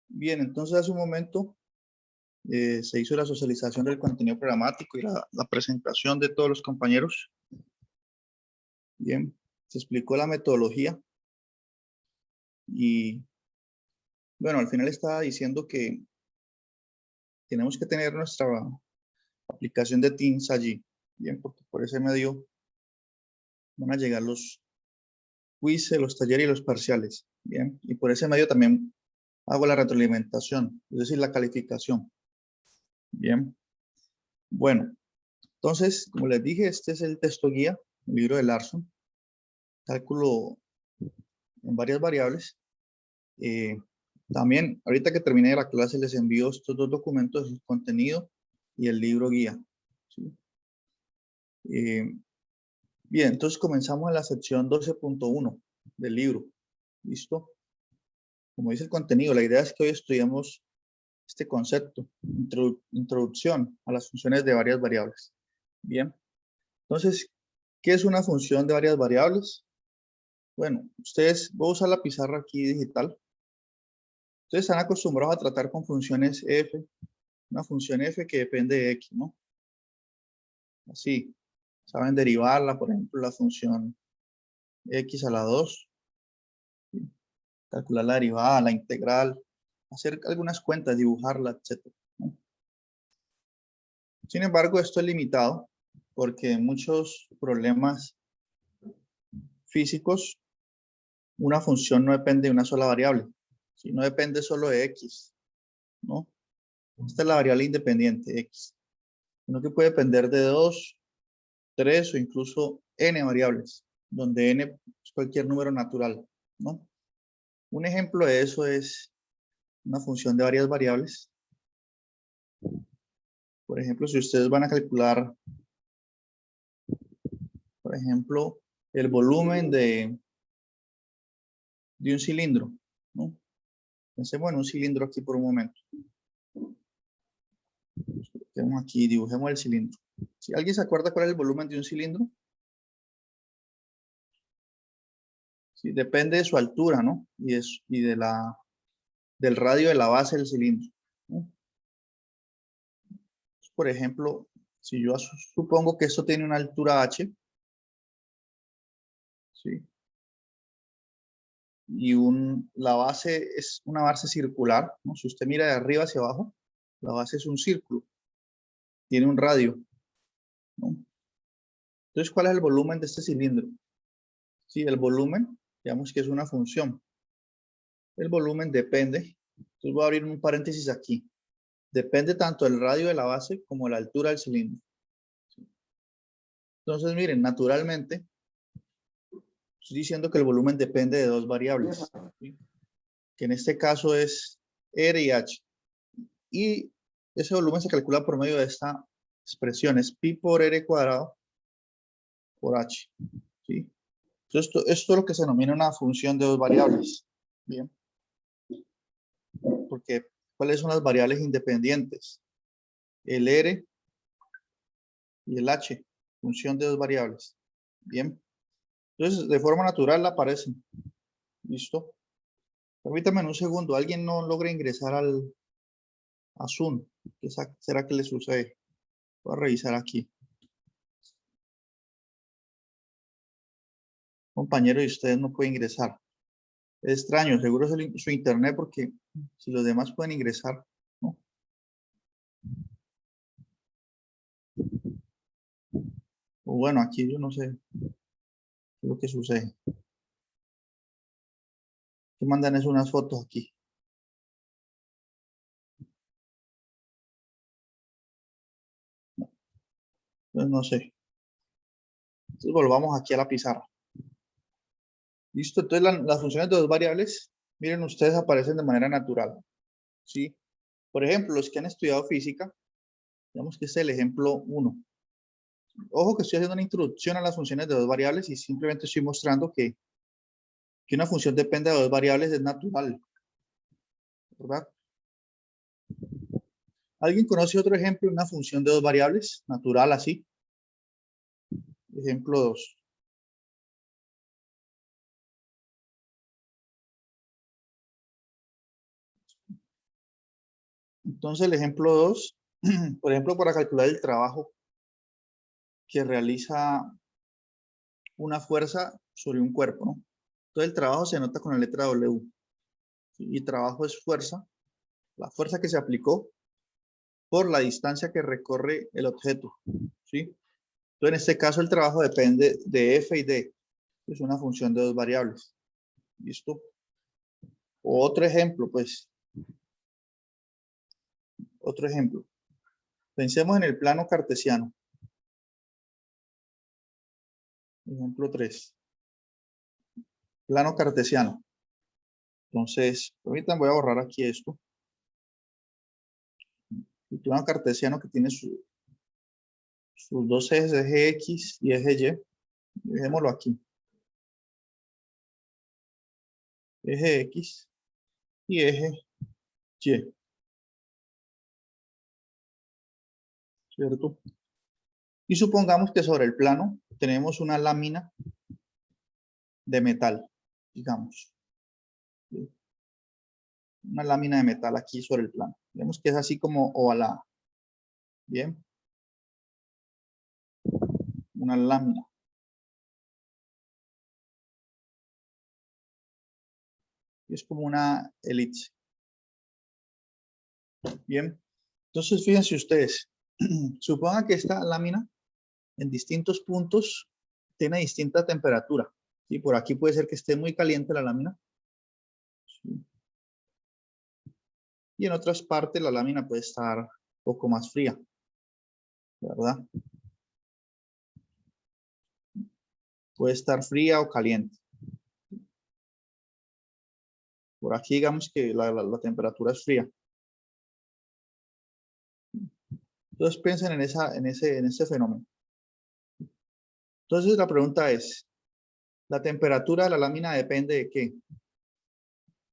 Bien, entonces hace un momento se hizo la socialización del contenido programático y la presentación de todos los compañeros. Bien, se explicó la metodología y bueno, al final estaba diciendo que tenemos que tener nuestra aplicación de Teams allí. Bien, porque por ese medio van a llegar los quizzes, los talleres y los parciales. Bien, y por ese medio también hago la retroalimentación, es decir, la calificación. Bien, bueno, entonces, como les dije, este es el texto guía, el libro de Larson, cálculo en varias variables. También, ahorita que termine la clase, les envío estos dos documentos, el contenido y el libro guía. ¿Sí? Bien, entonces comenzamos en la sección 12.1 del libro. ¿Listo? Como dice el contenido, la idea es que hoy estudiamos este concepto, introducción a las funciones de varias variables. Bien, entonces, ¿qué es una función de varias variables? Bueno, ustedes, voy a usar la pizarra aquí digital. Ustedes están acostumbrados a tratar con funciones f, una función f que depende de x, ¿no? Así, saben derivarla, por ejemplo, la función x a la 2, ¿sí? Calcular la derivada, la integral, hacer algunas cuentas, dibujarla, etc. ¿no? Sin embargo, esto es limitado porque en muchos problemas físicos una función no depende de una sola variable, ¿sí? No depende solo de x, ¿no? Esta es la variable independiente, x, sino que puede depender de 2, 3 o incluso n variables, donde n es cualquier número natural, ¿no? Un ejemplo de eso es una función de varias variables. Por ejemplo, si ustedes van a calcular, por ejemplo, el volumen de un cilindro, ¿no? Pensemos en un cilindro aquí por un momento. Tenemos aquí, dibujemos el cilindro. ¿Si alguien se acuerda cuál es el volumen de un cilindro? Sí, depende de su altura, ¿no? Y del radio de la base del cilindro, ¿no? Por ejemplo, si yo supongo que esto tiene una altura h, ¿sí? Y la base es una base circular, ¿no? Si usted mira de arriba hacia abajo, la base es un círculo, tiene un radio, ¿no? Entonces, ¿cuál es el volumen de este cilindro? Sí, el volumen, digamos que es una función. El volumen depende, entonces voy a abrir un paréntesis aquí, depende tanto del radio de la base como de la altura del cilindro. Entonces, miren, naturalmente, estoy diciendo que el volumen depende de dos variables, ¿sí? Que en este caso es R y H. Y ese volumen se calcula por medio de esta expresión, es pi por R cuadrado por H, ¿sí? Entonces, esto es lo que se denomina una función de dos variables, ¿bien? Porque, ¿cuáles son las variables independientes? El R y el H, función de dos variables, ¿bien? Entonces, de forma natural aparecen, ¿listo? Permítame un segundo, alguien no logra ingresar a Zoom. ¿Qué será que le sucede? Voy a revisar aquí. Compañero, y ustedes no pueden ingresar. Es extraño, seguro es su internet porque si los demás pueden ingresar, ¿no? O bueno, aquí yo no sé qué es lo que sucede. Que mandan es unas fotos aquí. Entonces no sé. Entonces volvamos aquí a la pizarra. Listo, entonces las funciones de dos variables, miren ustedes, aparecen de manera natural, ¿sí? Por ejemplo, los que han estudiado física, digamos que este es el ejemplo 1. Ojo que estoy haciendo una introducción a las funciones de dos variables y simplemente estoy mostrando que una función depende de dos variables es natural, ¿verdad? ¿Alguien conoce otro ejemplo de una función de dos variables? Natural así. Ejemplo 2. Entonces, el ejemplo 2, por ejemplo, para calcular el trabajo que realiza una fuerza sobre un cuerpo, ¿no? Entonces, el trabajo se anota con la letra W. ¿Sí? Y trabajo es fuerza, la fuerza que se aplicó por la distancia que recorre el objeto, ¿sí? Entonces, en este caso, el trabajo depende de F y D. Es una función de dos variables. ¿Listo? Otro ejemplo, pues. Otro ejemplo. Pensemos en el plano cartesiano. Ejemplo 3. Plano cartesiano. Entonces, ahorita voy a borrar aquí esto. El plano cartesiano que tiene sus dos ejes, eje X y eje Y. Dejémoslo aquí. Eje X y eje Y. ¿Cierto? Y supongamos que sobre el plano tenemos una lámina de metal, digamos. ¿Sí? Una lámina de metal aquí sobre el plano. Vemos que es así como ovalada. Bien. Una lámina. Es como una elipse. Bien. Entonces, fíjense ustedes. Supongan que esta lámina en distintos puntos tiene distinta temperatura. ¿Sí? Por aquí puede ser que esté muy caliente la lámina. ¿Sí? Y en otras partes la lámina puede estar un poco más fría. ¿Verdad? Puede estar fría o caliente. Por aquí digamos que la temperatura es fría. Entonces piensen en ese fenómeno. Entonces la pregunta es, ¿la temperatura de la lámina depende de qué?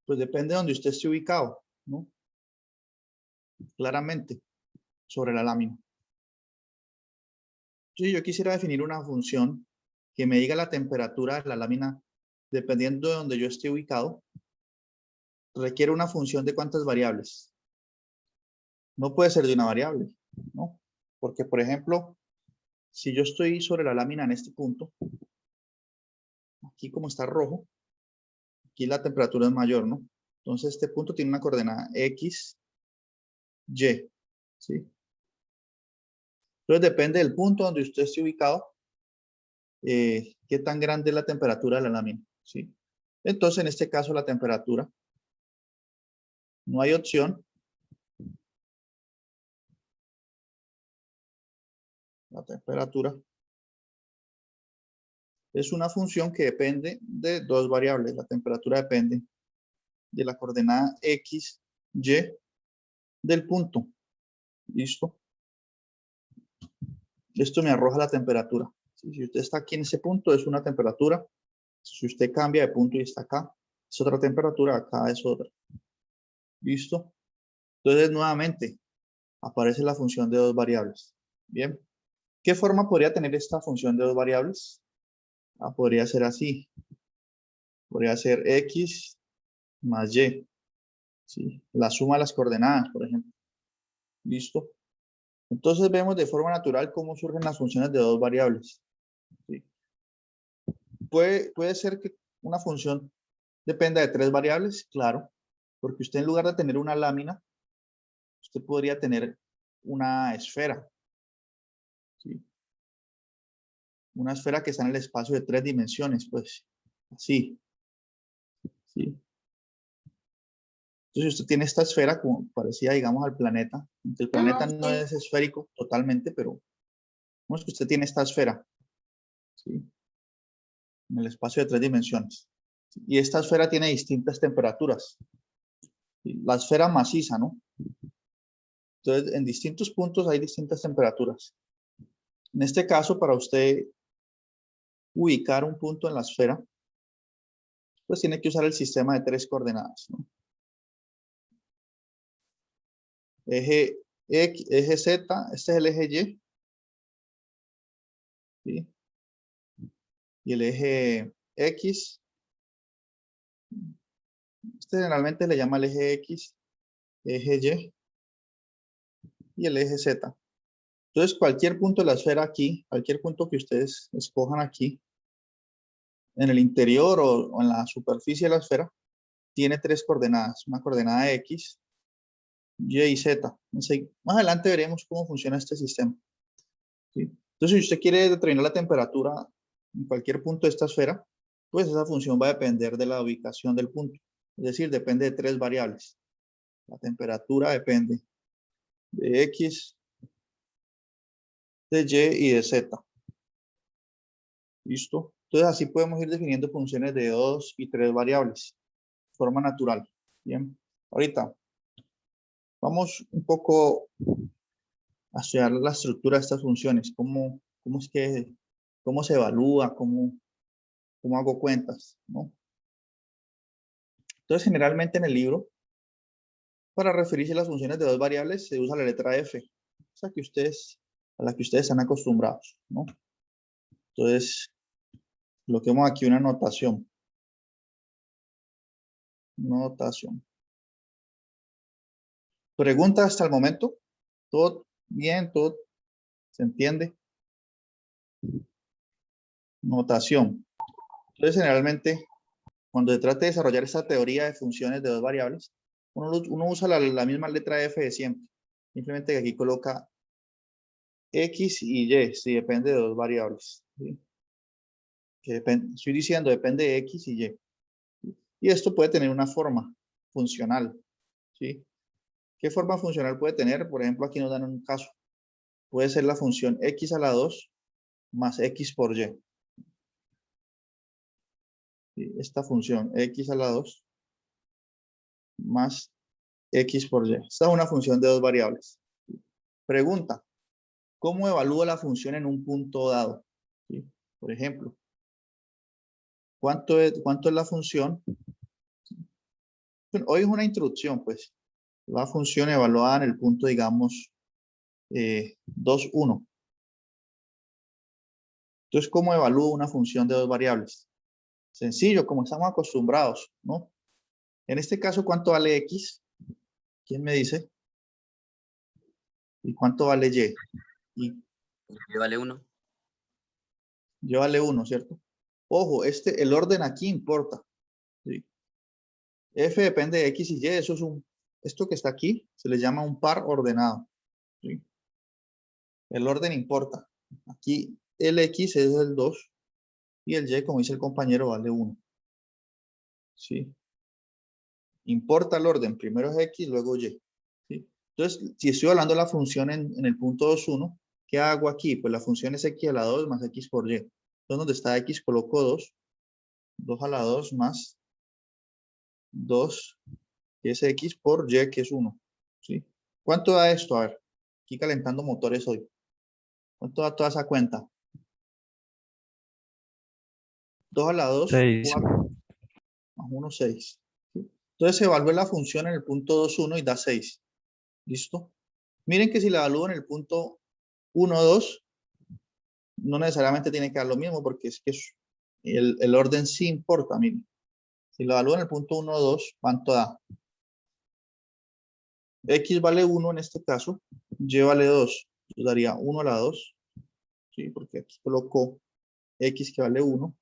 Pues depende de donde usted esté ubicado, ¿no? Claramente, sobre la lámina. Si yo quisiera definir una función que me diga la temperatura de la lámina dependiendo de donde yo esté ubicado, requiere una función de ¿cuántas variables? No puede ser de una variable, ¿no? Porque, por ejemplo, si yo estoy sobre la lámina en este punto, aquí como está rojo, aquí la temperatura es mayor, ¿no? Entonces este punto tiene una coordenada X, Y, ¿sí? Entonces depende del punto donde usted esté ubicado, qué tan grande es la temperatura de la lámina, ¿sí? Entonces en este caso la temperatura, no hay opción. La temperatura es una función que depende de dos variables. La temperatura depende de la coordenada X, Y del punto. ¿Listo? Esto me arroja la temperatura. Si usted está aquí en ese punto, es una temperatura. Si usted cambia de punto y está acá, es otra temperatura, acá es otra. ¿Listo? Entonces, nuevamente, aparece la función de dos variables. Bien. ¿Qué forma podría tener esta función de dos variables? Podría ser así. Podría ser X más Y. ¿Sí? La suma de las coordenadas, por ejemplo. ¿Listo? Entonces vemos de forma natural cómo surgen las funciones de dos variables. ¿Sí? Puede ser que una función dependa de tres variables, claro, porque usted en lugar de tener una lámina, usted podría tener una esfera. ¿Sí? Una esfera que está en el espacio de tres dimensiones, pues, así. ¿Sí? Entonces usted tiene esta esfera como parecida, digamos, al planeta. El planeta no es esférico totalmente, pero vemos que usted tiene esta esfera, ¿sí? En el espacio de tres dimensiones. Y esta esfera tiene distintas temperaturas. ¿Sí? La esfera maciza, ¿no? Entonces, en distintos puntos hay distintas temperaturas. En este caso, para usted ubicar un punto en la esfera, pues tiene que usar el sistema de tres coordenadas, ¿no? Eje X, eje Z, este es el eje Y, ¿sí? Y el eje X, este generalmente le llama el eje X, eje Y, y el eje Z. Entonces, cualquier punto de la esfera aquí, cualquier punto que ustedes escojan aquí, en el interior o en la superficie de la esfera, tiene tres coordenadas. Una coordenada X, Y y Z. Más adelante veremos cómo funciona este sistema. ¿Sí? Entonces, si usted quiere determinar la temperatura en cualquier punto de esta esfera, pues esa función va a depender de la ubicación del punto. Es decir, depende de tres variables. La temperatura depende de X, de Y y de Z. ¿Listo? Entonces, así podemos ir definiendo funciones de 2 y 3 variables de forma natural. Bien. Ahorita, vamos un poco a estudiar la estructura de estas funciones. ¿Cómo se evalúa? ¿Cómo hago cuentas? ¿No? Entonces, generalmente en el libro, para referirse a las funciones de dos variables, se usa la letra F, a la que ustedes están acostumbrados, ¿no? Entonces, coloquemos aquí una notación. Notación. ¿Pregunta hasta el momento? ¿Todo bien? ¿Todo se entiende? Notación. Entonces, generalmente, cuando se trata de desarrollar esta teoría de funciones de dos variables, uno usa la misma letra F de siempre. Simplemente que aquí coloca X y Y, si depende de dos variables. ¿Sí? Estoy diciendo depende de X y Y. Y esto puede tener una forma funcional. ¿Sí? ¿Qué forma funcional puede tener? Por ejemplo, aquí nos dan un caso. Puede ser la función X a la 2 más X por Y. ¿Sí? Esta función X a la 2 más X por Y. Esta es una función de dos variables. Pregunta. ¿Cómo evalúo la función en un punto dado? ¿Sí? Por ejemplo, ¿cuánto es la función? Bueno, hoy es una introducción, pues. La función evaluada en el punto, digamos, 2, 1. Entonces, ¿cómo evalúo una función de dos variables? Sencillo, como estamos acostumbrados, ¿no? En este caso, ¿cuánto vale X? ¿Quién me dice? ¿Y cuánto vale Y? Y Y vale 1. Y vale 1, ¿cierto? Ojo, el orden aquí importa. ¿Sí? F depende de X y Y, esto que está aquí se le llama un par ordenado. ¿Sí? El orden importa. Aquí el X es el 2 y el Y, como dice el compañero, vale 1. ¿Sí? Importa el orden, primero es X, luego Y. ¿Sí? Entonces, si estoy hablando de la función en el punto 2, 1, ¿qué hago aquí? Pues la función es X a la 2 más X por Y. Entonces, donde está X coloco 2, 2 a la 2 más 2, que es X por Y, que es 1. ¿Sí? ¿Cuánto da esto? A ver, aquí calentando motores hoy. ¿Cuánto da toda esa cuenta? 2 a la 2, 6. 4, más 1, 6. ¿Sí? Entonces, se evalúa la función en el punto 2, 1 y da 6. ¿Listo? Miren que si la evalúo en el punto 1, 2, no necesariamente tiene que dar lo mismo porque es que el orden sí importa. Miren, si lo evalúo en el punto 1, 2, ¿cuánto da? X vale 1 en este caso, Y vale 2. Yo daría 1 a la 2, ¿sí? Porque aquí coloco X que vale 1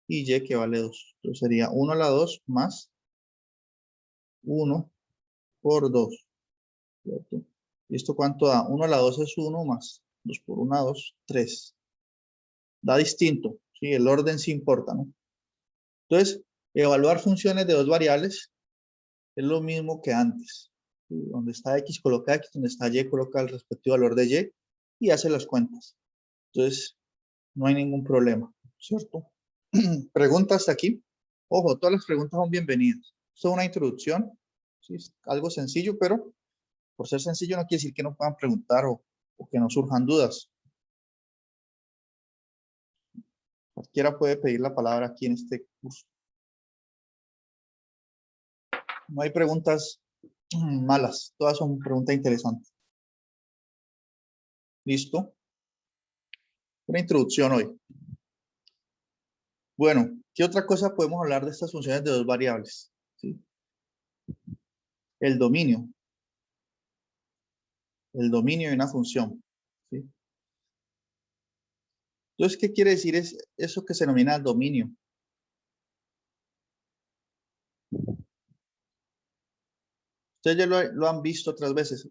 y Y que vale 2. Entonces sería 1 a la 2 más 1 por 2. ¿Cierto? ¿Y esto cuánto da? 1 a la 2 es 1 más 2 por 1, 2, 3. Da distinto, ¿sí? El orden sí importa, ¿no? Entonces, evaluar funciones de dos variables es lo mismo que antes. ¿Sí? Donde está X coloca X, donde está Y coloca el respectivo valor de Y y hace las cuentas. Entonces, no hay ningún problema, ¿cierto? Preguntas hasta aquí. Ojo, todas las preguntas son bienvenidas. Esto es una introducción, ¿sí? Es algo sencillo, pero por ser sencillo no quiere decir que no puedan preguntar o que no surjan dudas. Cualquiera puede pedir la palabra aquí en este curso. No hay preguntas malas, todas son preguntas interesantes. ¿Listo? Una introducción hoy. Bueno, ¿qué otra cosa podemos hablar de estas funciones de dos variables? ¿Sí? El dominio. el dominio de una función. ¿Sí? Entonces, ¿qué quiere decir es eso que se denomina dominio? Ustedes ya lo han visto otras veces.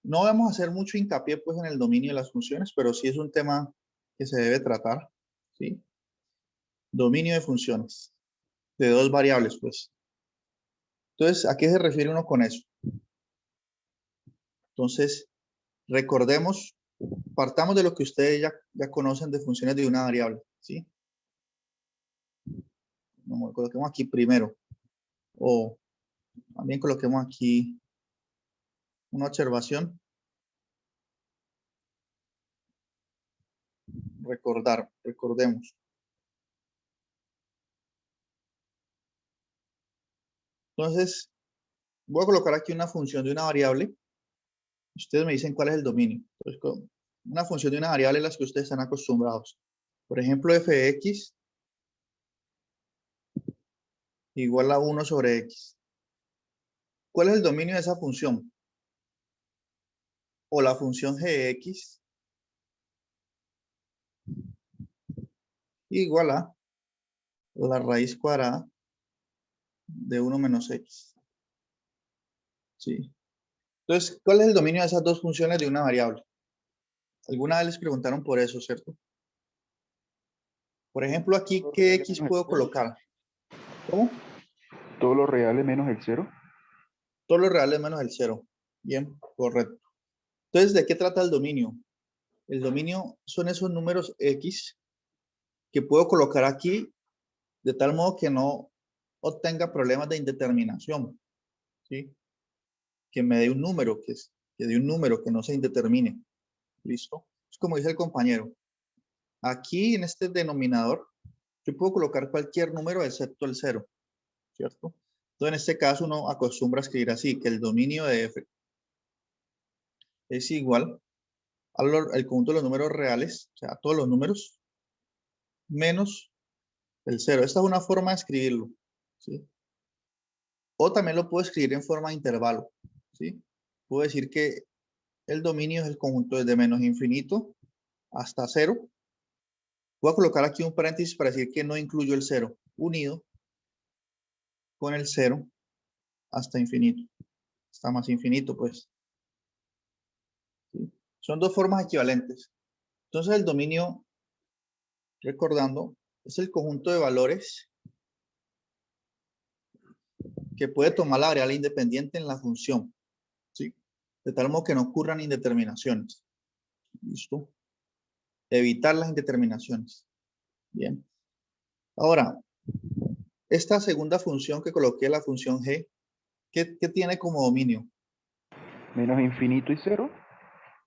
No vamos a hacer mucho hincapié pues en el dominio de las funciones, pero sí es un tema que se debe tratar. ¿Sí? Dominio de funciones. De dos variables, pues. Entonces, ¿a qué se refiere uno con eso? Entonces, recordemos, partamos de lo que ustedes ya conocen de funciones de una variable. ¿Sí? Nos coloquemos aquí primero. O también coloquemos aquí una observación. Recordemos. Entonces, voy a colocar aquí una función de una variable. Ustedes me dicen cuál es el dominio. Entonces, una función de una variable a las que ustedes están acostumbrados. Por ejemplo, f de x igual a 1 sobre x. ¿Cuál es el dominio de esa función? O la función g de x igual a la raíz cuadrada de 1 menos x. ¿Sí? Entonces, ¿cuál es el dominio de esas dos funciones de una variable? Alguna vez les preguntaron por eso, ¿cierto? Por ejemplo, aquí, ¿qué x puedo colocar? ¿Cómo? Todo lo real es menos el 0. Todo lo real es menos el 0. Bien, correcto. Entonces, ¿de qué trata el dominio? El dominio son esos números x que puedo colocar aquí de tal modo que no obtenga problemas de indeterminación. ¿Sí? Que me dé un número, que dé un número que no se indetermine. ¿Listo? Es como dice el compañero. Aquí en este denominador, yo puedo colocar cualquier número excepto el 0. ¿Cierto? Entonces, en este caso, uno acostumbra a escribir así, que el dominio de f es igual al conjunto de los números reales, o sea, todos los números, menos el 0. Esta es una forma de escribirlo. ¿Sí? O también lo puedo escribir en forma de intervalo. ¿Sí? Puedo decir que el dominio es el conjunto desde menos infinito hasta 0. Voy a colocar aquí un paréntesis para decir que no incluyo el 0, unido con el 0 hasta infinito. Hasta más infinito, pues. ¿Sí? Son dos formas equivalentes. Entonces, el dominio, recordando, es el conjunto de valores que puede tomar la variable independiente en la función. ¿Sí? De tal modo que no ocurran indeterminaciones. ¿Listo? Evitar las indeterminaciones. Bien. Ahora, esta segunda función que coloqué, la función g, ¿qué tiene como dominio? Menos infinito y 0.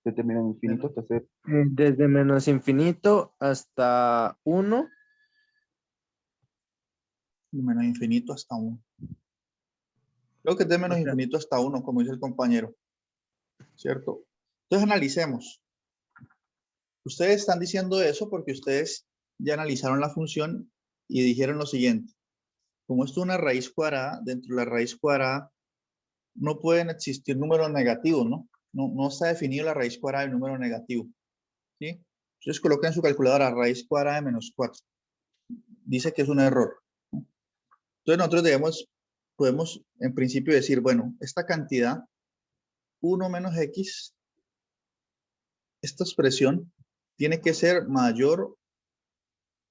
Desde menos infinito Menos, hasta 0. Desde menos infinito hasta 1. menos infinito hasta 1. Creo que es de menos O sea, infinito hasta 1, como dice el compañero. ¿Cierto? Entonces analicemos. Ustedes están diciendo eso porque ustedes ya analizaron la función y dijeron lo siguiente. Como esto es una raíz cuadrada, dentro de la raíz cuadrada no pueden existir números negativos, ¿no? No está definido la raíz cuadrada del número negativo. ¿Sí? Entonces coloquen en su calculadora raíz cuadrada de menos 4. Dice que es un error. Entonces nosotros podemos en principio decir, bueno, esta cantidad 1 menos x, esta expresión tiene que ser mayor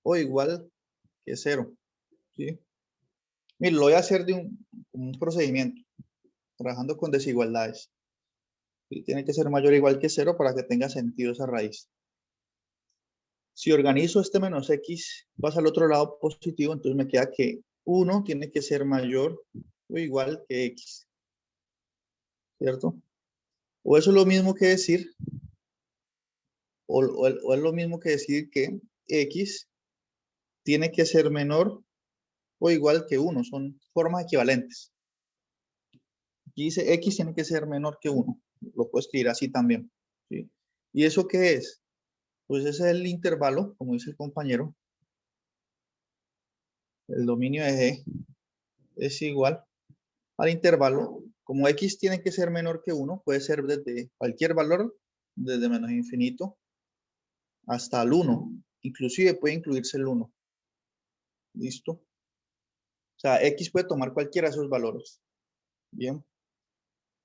o igual que 0. ¿Sí? Mire, lo voy a hacer de un procedimiento, trabajando con desigualdades. ¿Sí? Tiene que ser mayor o igual que 0 para que tenga sentido esa raíz. Si organizo este menos x, pasa al otro lado positivo, entonces me queda que 1 tiene que ser mayor o igual que x. ¿Cierto? O eso es lo mismo que decir, o es lo mismo que decir que x tiene que ser menor o igual que 1. Son formas equivalentes. Aquí dice x tiene que ser menor que 1. Lo puedo escribir así también. ¿Sí? ¿Y eso qué es? Pues ese es el intervalo, como dice el compañero. El dominio de g es igual al intervalo como x tiene que ser menor que 1, puede ser desde cualquier valor, desde menos infinito hasta el 1. Inclusive puede incluirse el 1. ¿Listo? O sea, x puede tomar cualquiera de esos valores. Bien.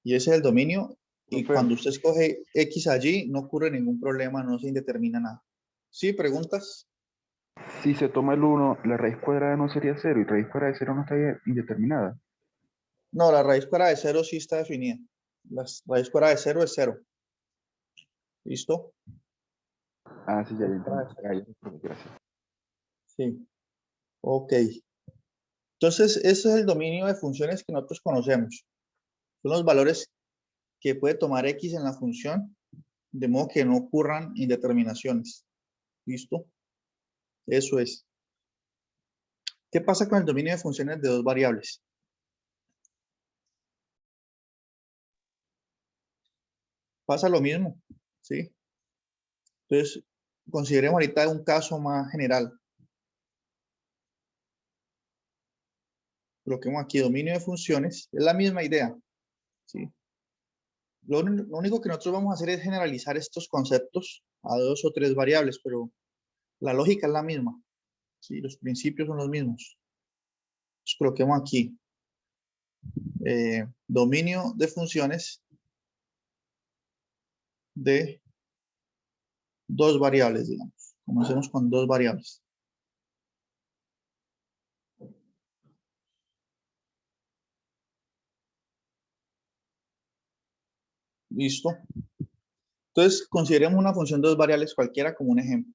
Y ese es el dominio. Y Profe. cuando usted escoge x allí, no ocurre ningún problema, no se indetermina nada. ¿Sí? ¿Preguntas? Si se toma el 1, la raíz cuadrada no sería 0 y raíz cuadrada de 0 no está indeterminada. No, la raíz cuadrada de 0 sí está definida. La raíz cuadrada de 0 es 0. ¿Listo? Ah, sí, ya Raíz entendí. cuadrada de 0. Ah, ya, profe, gracias. Sí. Ok. Entonces, ese es el dominio de funciones que nosotros conocemos. Son los valores que puede tomar x en la función, de modo que no ocurran indeterminaciones. ¿Listo? Eso es. ¿Qué pasa con el dominio de funciones de dos variables? Pasa lo mismo, ¿sí? Entonces, consideremos ahorita un caso más general. Coloquemos aquí dominio de funciones. Es la misma idea, ¿sí? Lo único que nosotros vamos a hacer es generalizar estos conceptos a dos o tres variables, pero la lógica es la misma, ¿sí? Los principios son los mismos. Entonces, coloquemos aquí dominio de funciones de dos variables, digamos. Comencemos con dos variables. ¿Listo? Entonces, consideremos una función de dos variables cualquiera como un ejemplo.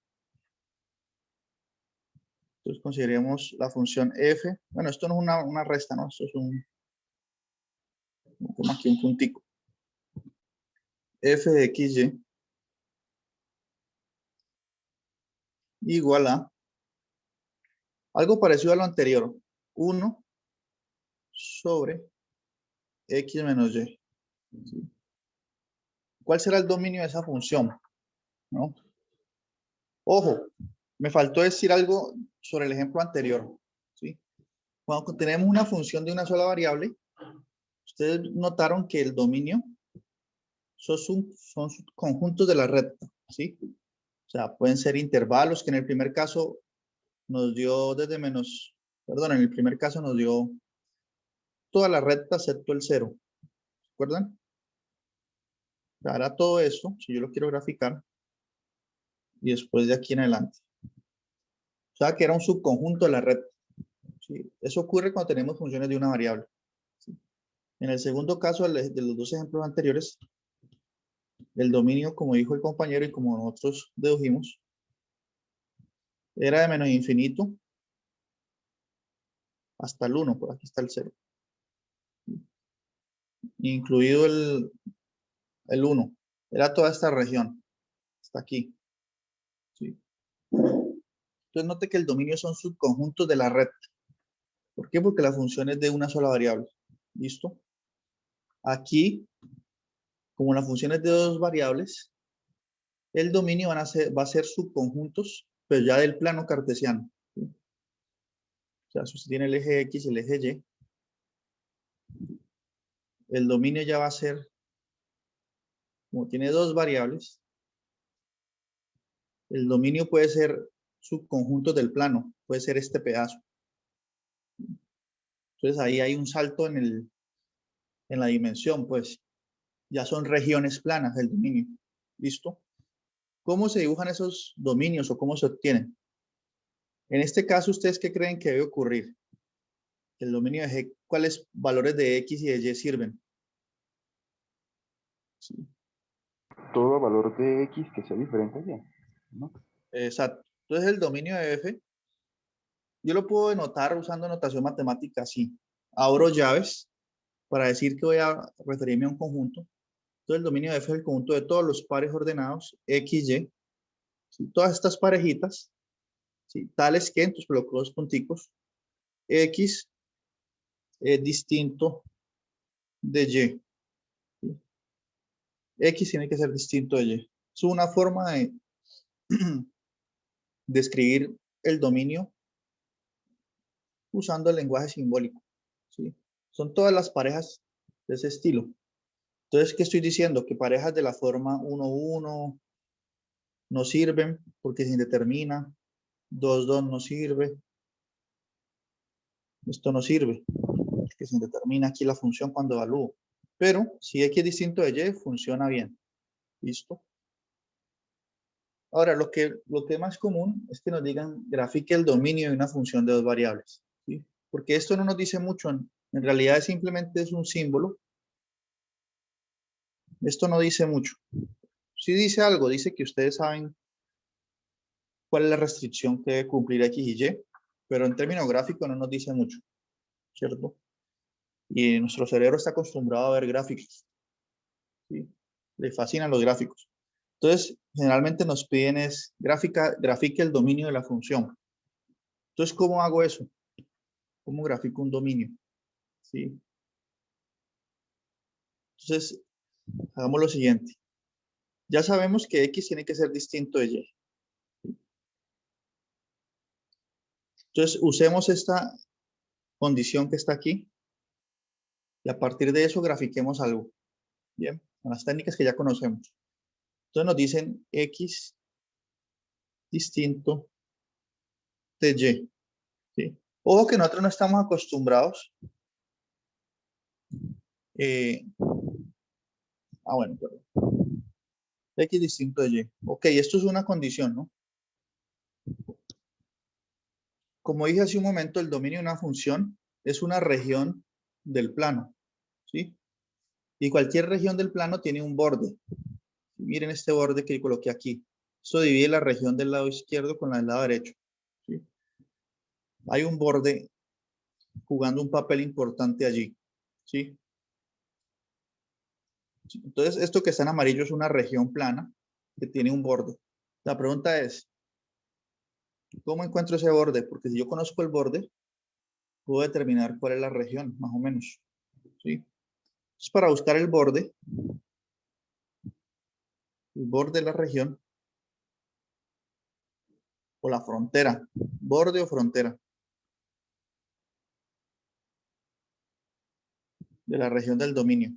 Entonces, consideremos la función f. Bueno, esto no es una resta, ¿no? Esto es como aquí un puntico. F de xy igual a algo parecido a lo anterior. 1 sobre x menos y. ¿Sí? ¿Cuál será el dominio de esa función? ¿No? Ojo, me faltó decir algo sobre el ejemplo anterior. ¿Sí? Cuando tenemos una función de una sola variable, ustedes notaron que el dominio son conjuntos de la recta. ¿Sí? O sea, pueden ser intervalos que en el primer caso nos dio en el primer caso nos dio toda la recta excepto el 0. ¿Se acuerdan? Ahora todo esto, si yo lo quiero graficar, y después de aquí en adelante. O sea, que era un subconjunto de la recta. ¿Sí? Eso ocurre cuando tenemos funciones de una variable. ¿Sí? En el segundo caso de los dos ejemplos anteriores, el dominio, como dijo el compañero y como nosotros dedujimos, era de menos infinito hasta el 1, por aquí está el 0. Incluido el 1. Era toda esta región, hasta aquí. ¿Sí? Entonces note que el dominio son subconjuntos de la recta. ¿Por qué? Porque la función es de una sola variable. ¿Listo? Aquí, como la función es de dos variables, el dominio va a ser subconjuntos, pero ya del plano cartesiano. ¿Sí? O sea, si usted tiene el eje X y el eje Y, el dominio ya va a ser, como tiene dos variables, el dominio puede ser subconjuntos del plano, puede ser este pedazo. Entonces ahí hay un salto en la dimensión, pues ya son regiones planas del dominio. ¿Listo? ¿Cómo se dibujan esos dominios o cómo se obtienen? En este caso, ¿ustedes qué creen que debe ocurrir? El dominio de G, ¿cuáles valores de X y de Y sirven? Sí, Todo valor de x que sea diferente a y, ¿no? exacto. Entonces el dominio de F, yo lo puedo denotar usando notación matemática así. Abro llaves para decir que voy a referirme a un conjunto. Entonces el dominio de F es el conjunto de todos los pares ordenados X, Y. ¿Sí? Todas estas parejitas, ¿sí? Tales que, entonces coloco dos punticos, X es distinto de Y. ¿Sí? X tiene que ser distinto de Y. Es una forma de describir el dominio usando el lenguaje simbólico. ¿Sí? Son todas las parejas de ese estilo. Entonces, ¿qué estoy diciendo? Que parejas de la forma 1, 1 no sirven porque se indetermina. 2, 2 no sirve. Esto no sirve porque se indetermina aquí la función cuando evalúo. Pero si X es distinto de Y, funciona bien. ¿Listo? Ahora, lo que es más común es que nos digan grafique el dominio de una función de dos variables. ¿Sí? Porque esto no nos dice mucho. En realidad simplemente es un símbolo. Esto no dice mucho. Sí dice algo, dice que ustedes saben cuál es la restricción que debe cumplir X y Y, pero en términos gráficos no nos dice mucho, ¿cierto? Y nuestro cerebro está acostumbrado a ver gráficos, ¿sí? Le fascinan los gráficos. Entonces, generalmente nos piden es grafique el dominio de la función. Entonces, ¿cómo hago eso? ¿Cómo grafico un dominio? ¿Sí? Entonces, hagamos lo siguiente. Ya sabemos que X tiene que ser distinto de Y. Entonces, usemos esta condición que está aquí y a partir de eso grafiquemos algo. Bien, con las técnicas que ya conocemos. Entonces nos dicen X distinto de Y. ¿Sí? Ojo que nosotros no estamos acostumbrados. Bueno, perdón. X distinto de Y. Ok, esto es una condición, ¿no? Como dije hace un momento, el dominio de una función es una región del plano. ¿Sí? Y cualquier región del plano tiene un borde. Miren este borde que coloqué aquí. Esto divide la región del lado izquierdo con la del lado derecho. ¿Sí? Hay un borde jugando un papel importante allí. ¿Sí? Entonces, esto que está en amarillo es una región plana que tiene un borde. La pregunta es, ¿cómo encuentro ese borde? Porque si yo conozco el borde, puedo determinar cuál es la región, más o menos. ¿Sí? Entonces, para buscar el borde de la región, o la frontera, borde o frontera de la región del dominio.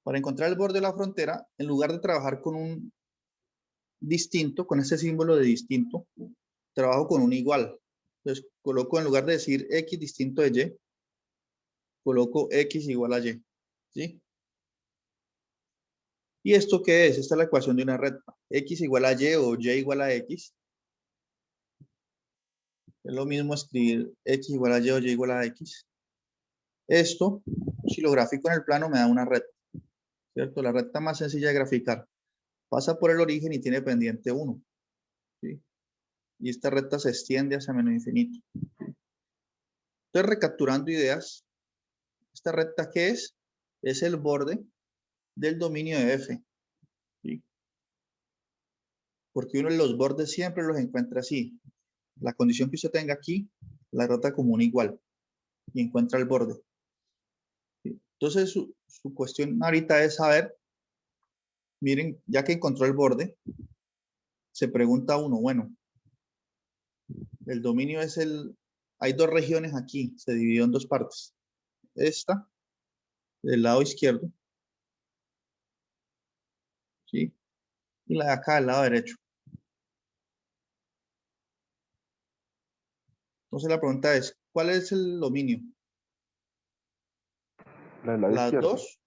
Para encontrar el borde de la frontera, en lugar de trabajar con un distinto, con ese símbolo de distinto, trabajo con un igual. Entonces, coloco en lugar de decir X distinto de Y, coloco X igual a Y. ¿Sí? ¿Y esto qué es? Esta es la ecuación de una recta. X igual a Y o Y igual a X. Es lo mismo escribir X igual a Y o Y igual a X. Esto, si lo grafico en el plano, me da una recta. ¿Cierto? La recta más sencilla de graficar. Pasa por el origen y tiene pendiente 1. ¿Sí? Y esta recta se extiende hacia menos infinito. ¿Sí? Entonces, recapturando ideas, ¿esta recta qué es? Es el borde del dominio de F. ¿Sí? Porque uno de los bordes siempre los encuentra así. La condición que usted tenga aquí, la trata como un igual. Y encuentra el borde. ¿Sí? Entonces, su cuestión ahorita es saber, miren, ya que encontró el borde, se pregunta uno, bueno, el dominio es hay dos regiones aquí, se dividió en dos partes. Esta, del lado izquierdo, ¿sí? Y la de acá, del lado derecho. Entonces la pregunta es, ¿cuál es el dominio? La del lado Las izquierdo. dos.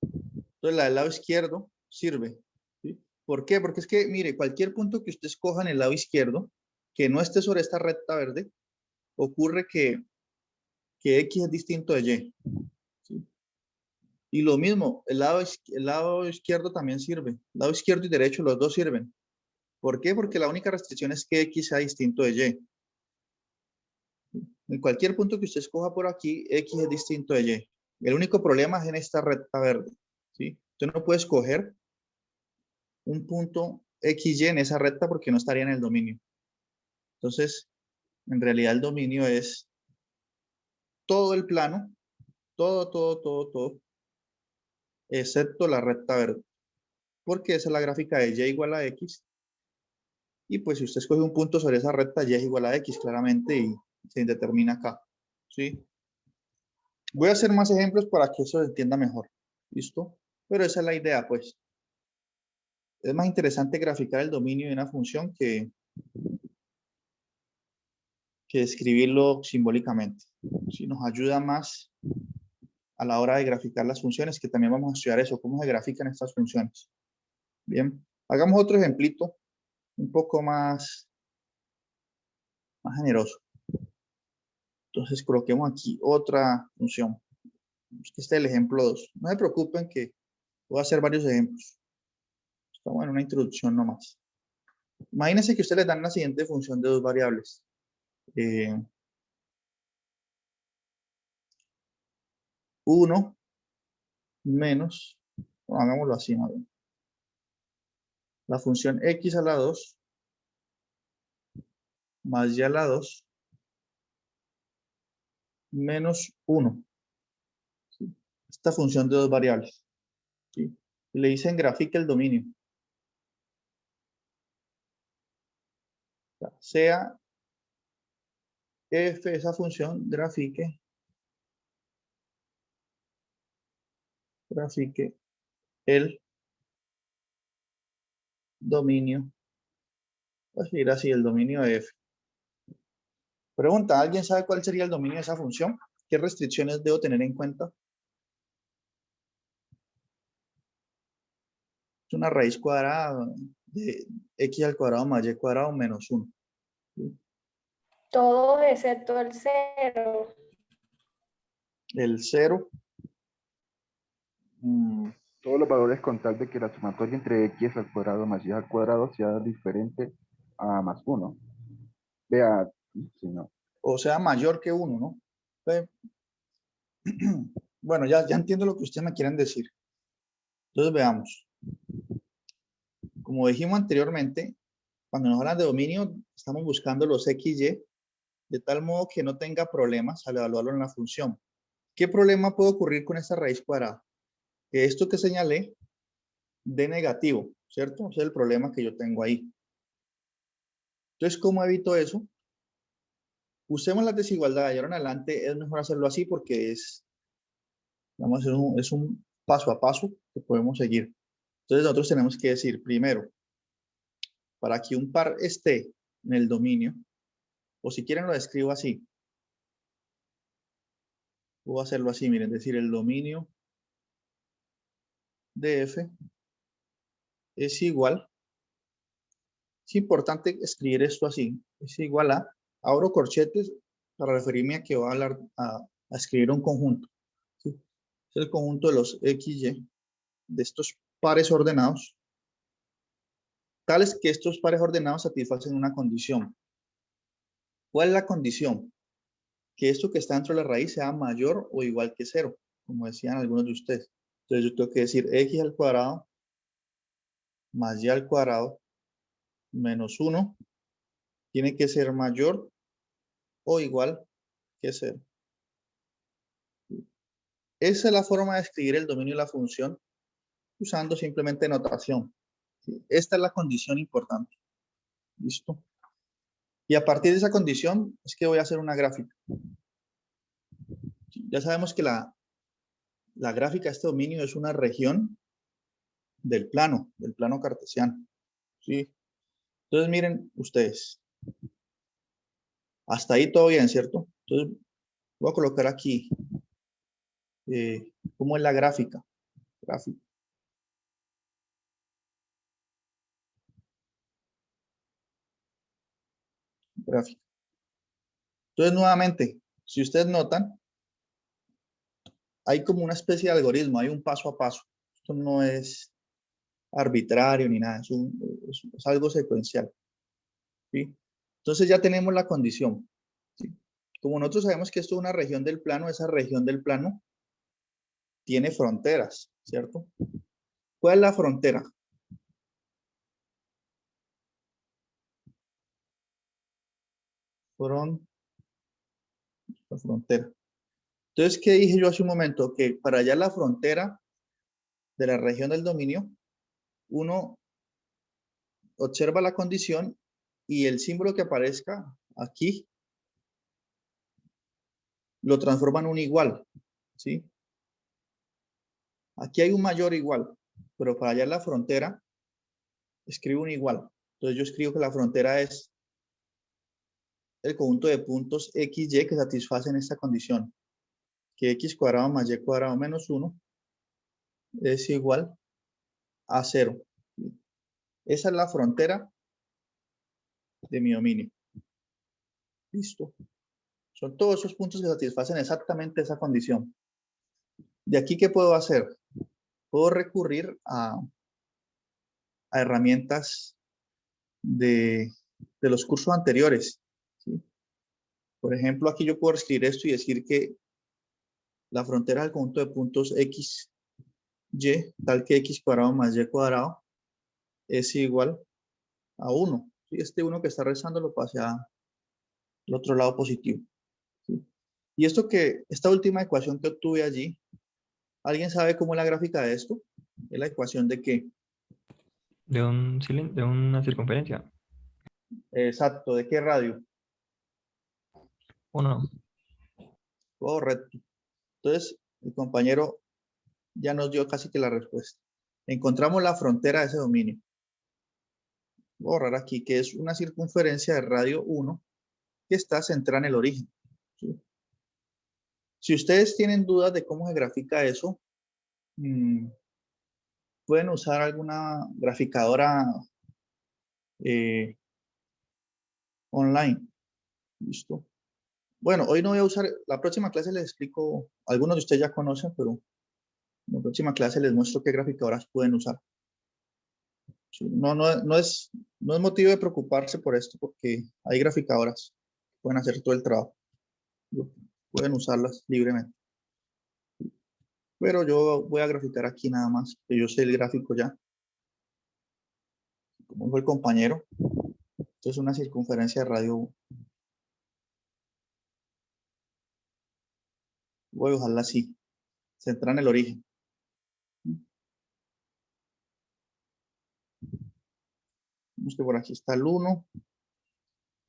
Entonces la del lado izquierdo sirve. ¿Sí? ¿Por qué? Porque es que, mire, cualquier punto que usted escoja en el lado izquierdo, que no esté sobre esta recta verde, ocurre que X es distinto de Y. ¿Sí? Y lo mismo, el lado izquierdo también sirve. El lado izquierdo y derecho, los dos sirven. ¿Por qué? Porque la única restricción es que X sea distinto de Y. En cualquier punto que usted escoja por aquí, X es distinto de Y. El único problema es en esta recta verde. ¿Sí? Usted no puede escoger un punto XY en esa recta porque no estaría en el dominio. Entonces, en realidad el dominio es todo el plano, todo, excepto la recta verde. Porque esa es la gráfica de Y igual a X. Y pues si usted escoge un punto sobre esa recta, Y es igual a X claramente y se determina acá. ¿Sí? Voy a hacer más ejemplos para que eso se entienda mejor. ¿Listo? Pero esa es la idea, pues. Es más interesante graficar el dominio de una función que escribirlo simbólicamente. Si nos ayuda más a la hora de graficar las funciones, que también vamos a estudiar eso, cómo se grafican estas funciones. Bien, hagamos otro ejemplito un poco más generoso. Entonces coloquemos aquí otra función. Este es el ejemplo 2. No se preocupen que voy a hacer varios ejemplos. Estamos en una introducción nomás. Imagínense que ustedes les dan la siguiente función de dos variables. 1 menos, bueno, hagámoslo así, ¿no? La función x a la 2 más y a la 2 menos 1. ¿Sí? Esta función de dos variables. ¿Sí? Y le dicen grafique el dominio. O sea, f, esa función, grafique el dominio, voy a escribir así, el dominio de f. Pregunta, ¿alguien sabe cuál sería el dominio de esa función? ¿Qué restricciones debo tener en cuenta? Es una raíz cuadrada de x al cuadrado más y cuadrado menos 1. ¿Sí? Todo excepto el 0. El 0. Todos los valores con tal de que la sumatoria entre x al cuadrado más y al cuadrado sea diferente a más 1. Vea, si no. O sea, mayor que 1, ¿no? Bueno, ya entiendo lo que ustedes me quieren decir. Entonces veamos. Como dijimos anteriormente, cuando nos hablan de dominio, estamos buscando los x, y, de tal modo que no tenga problemas al evaluarlo en la función. ¿Qué problema puede ocurrir con esta raíz cuadrada? Que esto que señalé, de negativo, ¿cierto? Ese es el problema que yo tengo ahí. Entonces, ¿cómo evito eso? Usemos las desigualdades. Y ahora en adelante es mejor hacerlo así porque vamos a hacer es un paso a paso que podemos seguir. Entonces, nosotros tenemos que decir, primero, para que un par esté en el dominio, o si quieren lo escribo así. Puedo hacerlo así, miren, decir el dominio de f es igual. Es importante escribir esto así. Es igual a, abro corchetes para referirme a que voy a hablar, a escribir un conjunto. ¿Sí? Es el conjunto de los x, y de estos pares ordenados, tales que estos pares ordenados satisfacen una condición. ¿Cuál es la condición? Que esto que está dentro de la raíz sea mayor o igual que 0, como decían algunos de ustedes. Entonces yo tengo que decir x al cuadrado más y al cuadrado menos 1 tiene que ser mayor o igual que 0. Esa es la forma de escribir el dominio de la función usando simplemente notación. ¿Sí? Esta es la condición importante. ¿Listo? Y a partir de esa condición es que voy a hacer una gráfica. ¿Sí? Ya sabemos que la gráfica de este dominio es una región del plano cartesiano. ¿Sí? Entonces miren ustedes. Hasta ahí todo bien, ¿cierto? Entonces voy a colocar aquí cómo es la gráfica. Gráfica. Entonces nuevamente, si ustedes notan, hay como una especie de algoritmo, hay un paso a paso. Esto no es arbitrario ni nada, es algo secuencial. ¿Sí? Entonces ya tenemos la condición. ¿Sí? Como nosotros sabemos que esto es una región del plano, esa región del plano tiene fronteras, ¿cierto? ¿Cuál es la frontera? La frontera. Entonces, ¿qué dije yo hace un momento? Que para allá la frontera de la región del dominio, uno observa la condición y el símbolo que aparezca aquí lo transforma en un igual. ¿sí? Aquí hay un mayor igual, pero para hallar la frontera, escribo un igual. Entonces yo escribo que la frontera es el conjunto de puntos x, y que satisfacen esta condición, que x cuadrado más y cuadrado menos 1 es igual a 0. Esa es la frontera de mi dominio. Listo. Son todos esos puntos que satisfacen exactamente esa condición. De aquí, ¿qué puedo hacer? Puedo recurrir a herramientas de los cursos anteriores, ¿sí? Por ejemplo, aquí yo puedo escribir esto y decir que la frontera del conjunto de puntos x, y, tal que x cuadrado más y cuadrado es igual a 1. ¿Sí? Este 1 que está restando lo pasé al otro lado positivo. ¿Sí? Y esta última ecuación que obtuve allí, ¿alguien sabe cómo es la gráfica de esto? ¿Es la ecuación de qué? De un cilindro, de una circunferencia. Exacto, ¿de qué radio? 1. Correcto. Entonces, el compañero ya nos dio casi que la respuesta. Encontramos la frontera de ese dominio. Voy a borrar aquí que es una circunferencia de radio 1 que está centrada en el origen. ¿Sí? Si ustedes tienen dudas de cómo se grafica eso, pueden usar alguna graficadora online. ¿Listo? Bueno, hoy no voy a usar, la próxima clase les explico, algunos de ustedes ya conocen, pero en la próxima clase les muestro qué graficadoras pueden usar. Sí, no es motivo de preocuparse por esto, porque hay graficadoras que pueden hacer todo el trabajo. Pueden usarlas libremente. Pero yo voy a graficar aquí nada más, que yo sé el gráfico ya. Como dijo el compañero, esto es una circunferencia de radio. Voy a dejarla así, centrada en el origen. Vemos que por aquí está el 1,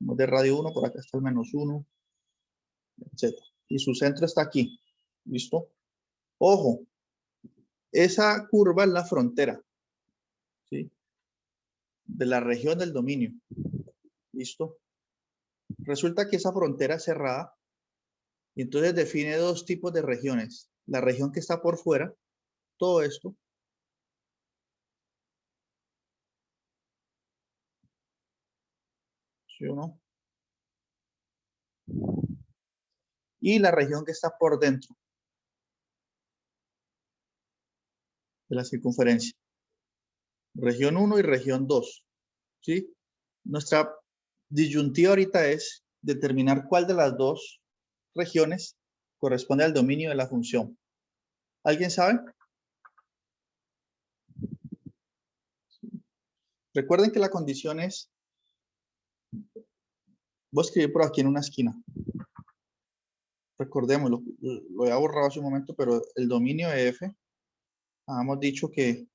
de radio 1, por acá está el menos 1, etc. Y su centro está aquí. ¿Listo? Ojo, esa curva es la frontera, ¿sí? De la región del dominio. ¿Listo? Resulta que esa frontera es cerrada y entonces define dos tipos de regiones. La región que está por fuera, todo esto, ¿sí o no? Y la región que está por dentro de la circunferencia. Región 1 y región 2. ¿Sí? Nuestra disyuntiva ahorita es determinar cuál de las dos regiones corresponde al dominio de la función. ¿Alguien sabe? Recuerden que la condición es, voy a escribir por aquí en una esquina. Recordémoslo, lo he borrado hace un momento, pero el dominio de F, habíamos dicho que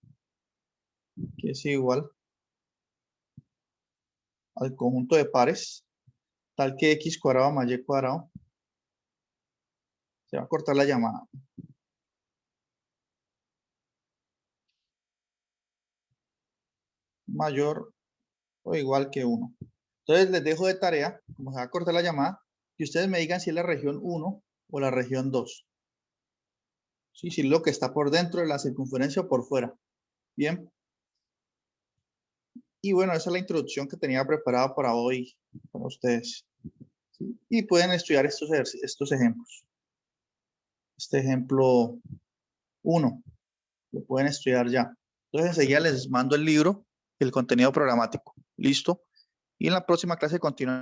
es igual al conjunto de pares, tal que x cuadrado más y cuadrado. Se va a cortar la llamada. Mayor o igual que 1. Entonces les dejo de tarea, como se va a cortar la llamada, que ustedes me digan si es la región 1 o la región 2. ¿Sí? Si es lo que está por dentro de la circunferencia o por fuera. Bien. Y bueno, esa es la introducción que tenía preparada para hoy, para ustedes. ¿Sí? Y pueden estudiar estos ejemplos. Este ejemplo 1, lo pueden estudiar ya. Entonces enseguida les mando el libro, el contenido programático. ¿Listo? Y en la próxima clase continuamos.